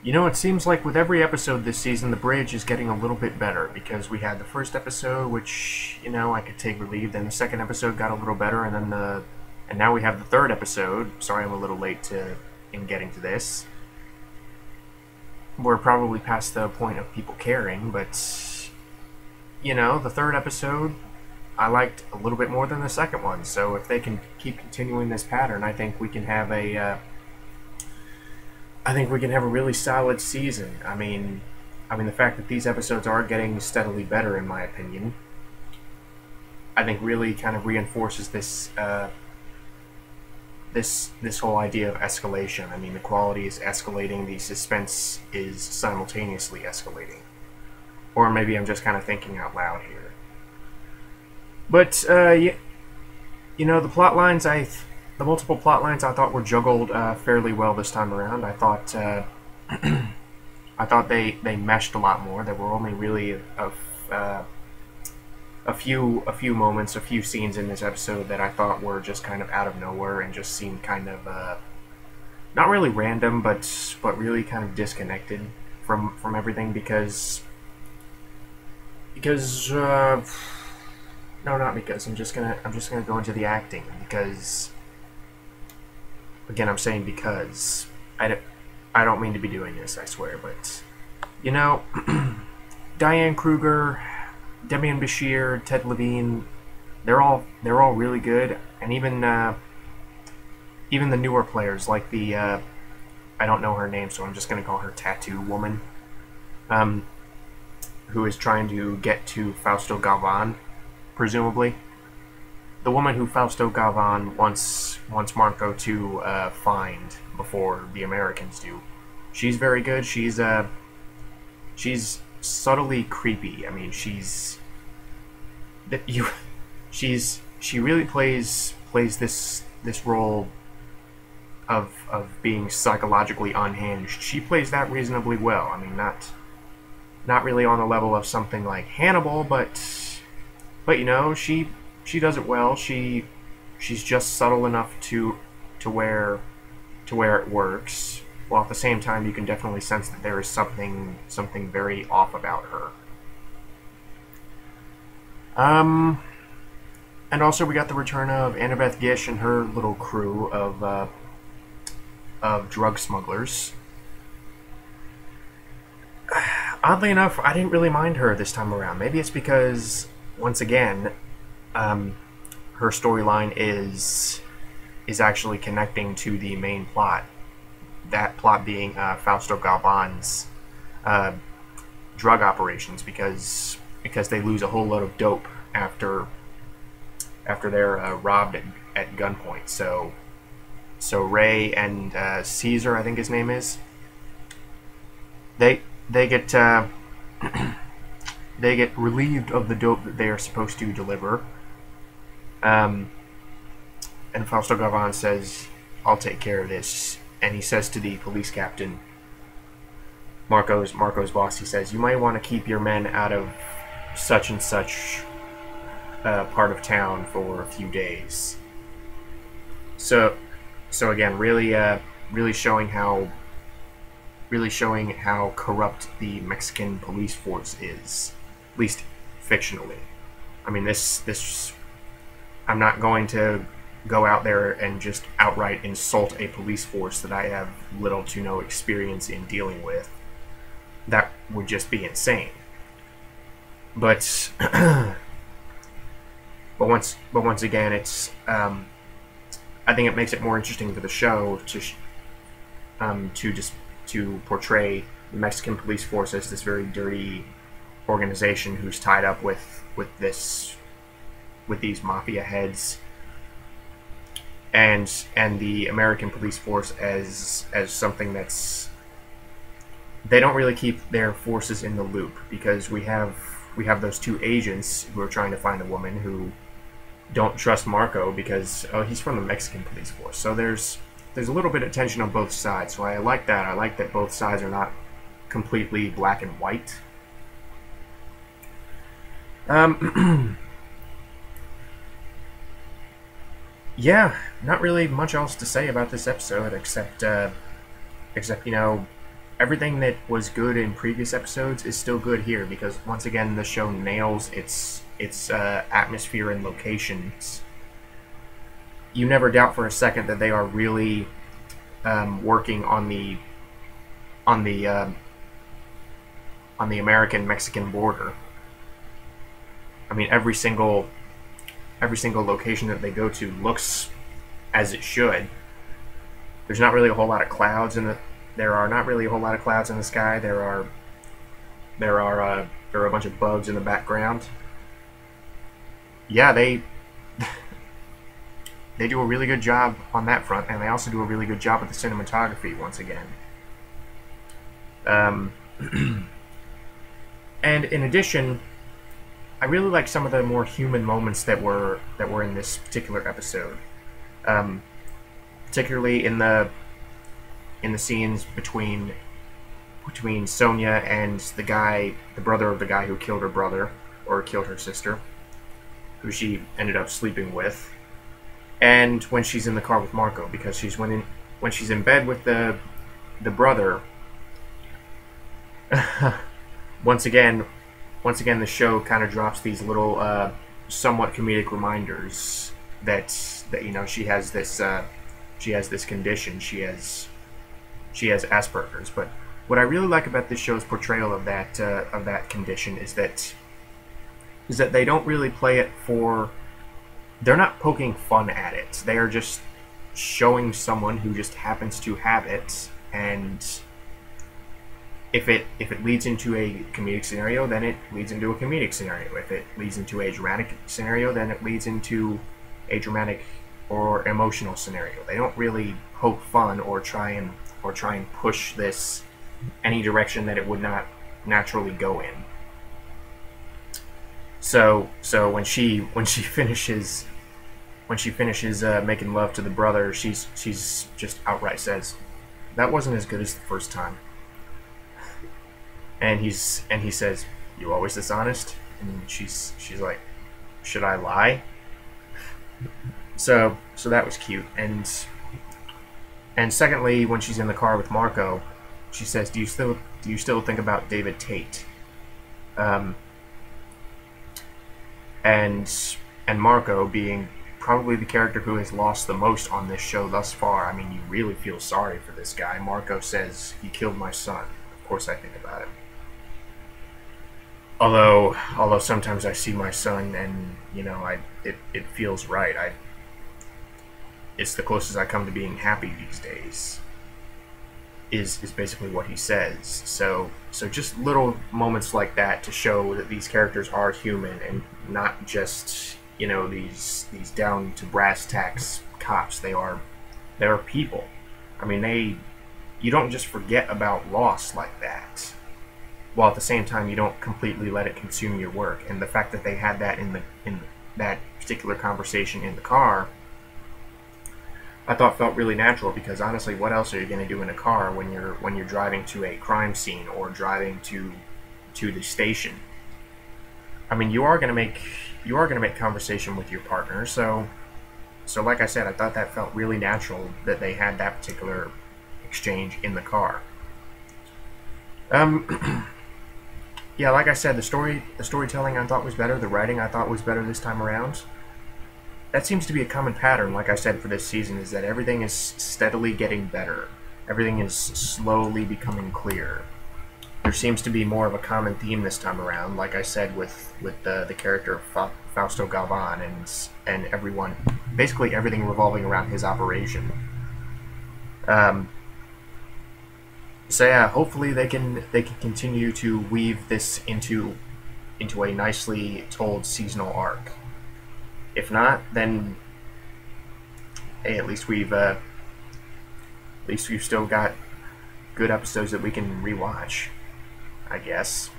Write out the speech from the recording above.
You know, it seems like with every episode this season, the bridge is getting a little bit better because we had the first episode, which I could take or leave. Then the second episode got a little better, and now we have the third episode. Sorry, I'm a little late in getting to this. We're probably past the point of people caring, but the third episode I liked a little bit more than the second one. So if they can keep continuing this pattern, I think we can have a really solid season. I mean, the fact that these episodes are getting steadily better, in my opinion, I think really kind of reinforces this whole idea of escalation. I mean, the quality is escalating, the suspense is simultaneously escalating. Or maybe I'm just kind of thinking out loud here. But the multiple plot lines I thought were juggled fairly well this time around. I thought I thought they meshed a lot more. There were only really a few moments, a few scenes in this episode that I thought were just kind of out of nowhere and just seemed kind of not really random, but really kind of disconnected from everything because no, not because. I'm just gonna go into the acting because. Again, I'm saying because I don't mean to be doing this, I swear, but Diane Kruger, Demian Bashir, Ted Levine, they're all really good, and even the newer players like the I don't know her name, so I'm just gonna call her Tattoo Woman, who is trying to get to Fausto Galvan, presumably. The woman who Fausto Galvan wants Marco to find before the Americans do. She's very good. She's subtly creepy. I mean, she really plays this role of being psychologically unhinged. She plays that reasonably well. I mean, not really on the level of something like Hannibal, but she does it well. She's just subtle enough to where it works, while at the same time you can definitely sense that there is something very off about her. And also we got the return of Annabeth Gish and her little crew of drug smugglers. Oddly enough, I didn't really mind her this time around. Maybe it's because, once again, her storyline is actually connecting to the main plot. That plot being Fausto Galvan's drug operations, because they lose a whole load of dope after they're robbed at gunpoint. So Ray and Caesar, I think his name is, they get they get relieved of the dope that they are supposed to deliver. And Fausto Galvan says, "I'll take care of this." And he says to the police captain, Marco's boss, he says, "You might want to keep your men out of such and such part of town for a few days." So again, really showing how corrupt the Mexican police force is, at least fictionally. I mean, this I'm not going to go out there and just outright insult a police force that I have little to no experience in dealing with. That would just be insane. But once again, it's I think it makes it more interesting for the show to portray the Mexican police force as this very dirty organization who's tied up with these mafia heads, and the American police force as something that's, they don't really keep their forces in the loop, because we have those two agents who are trying to find a woman who don't trust Marco because he's from the Mexican police force. So there's a little bit of tension on both sides. So I like that. I like that both sides are not completely black and white. Yeah, not really much else to say about this episode except everything that was good in previous episodes is still good here, because once again the show nails its atmosphere and locations. You never doubt for a second that they are really working on the on the American-Mexican border. I mean, every single location that they go to looks as it should. There's not really a whole lot of clouds in the. There are not really a whole lot of clouds in the sky. There are a bunch of bugs in the background. Yeah, they do a really good job on that front, and they also do a really good job with the cinematography once again. And in addition, I really like some of the more human moments that were in this particular episode, particularly in the scenes between Sonia and the brother of the guy who killed her brother or killed her sister, who she ended up sleeping with, and when she's in the car with Marco, because when she's in bed with the brother. Once again, the show kind of drops these little, somewhat comedic reminders that she has this condition. She has Asperger's. But what I really like about this show's portrayal of that condition is that they don't really play it for. They're not poking fun at it. They are just showing someone who just happens to have it, and if it leads into a comedic scenario, then it leads into a comedic scenario. If it leads into a dramatic scenario, then it leads into a dramatic or emotional scenario. They don't really poke fun or try and push this any direction that it would not naturally go in. So when she finishes making love to the brother, she's just outright says, "That wasn't as good as the first time." And he says, "You always this honest?" And she's like, "Should I lie?" So that was cute. And secondly, when she's in the car with Marco, she says, "Do you still think about David Tate?" And Marco, being probably the character who has lost the most on this show thus far, I mean, you really feel sorry for this guy. Marco says, "He killed my son. Of course I think about it. Although sometimes I see my son and, it feels right. It's the closest I come to being happy these days," is basically what he says. So just little moments like that to show that these characters are human and not just, these down to brass tacks cops. They are people. I mean, you don't just forget about loss like that, while at the same time you don't completely let it consume your work. And the fact that they had that in that particular conversation in the car, I thought felt really natural, because honestly, what else are you going to do in a car when you're driving to a crime scene or driving to the station? I mean, you are going to make conversation with your partner. So like I said, I thought that felt really natural that they had that particular exchange in the car. Yeah, like I said, the storytelling I thought was better. The writing I thought was better this time around. That seems to be a common pattern, like I said, for this season, is that everything is steadily getting better. Everything is slowly becoming clear. There seems to be more of a common theme this time around, like I said, with the character of Fausto Galvan and everyone, basically everything revolving around his operation. So yeah, hopefully they can continue to weave this into a nicely told seasonal arc. If not, then hey, at least we've still got good episodes that we can rewatch, I guess.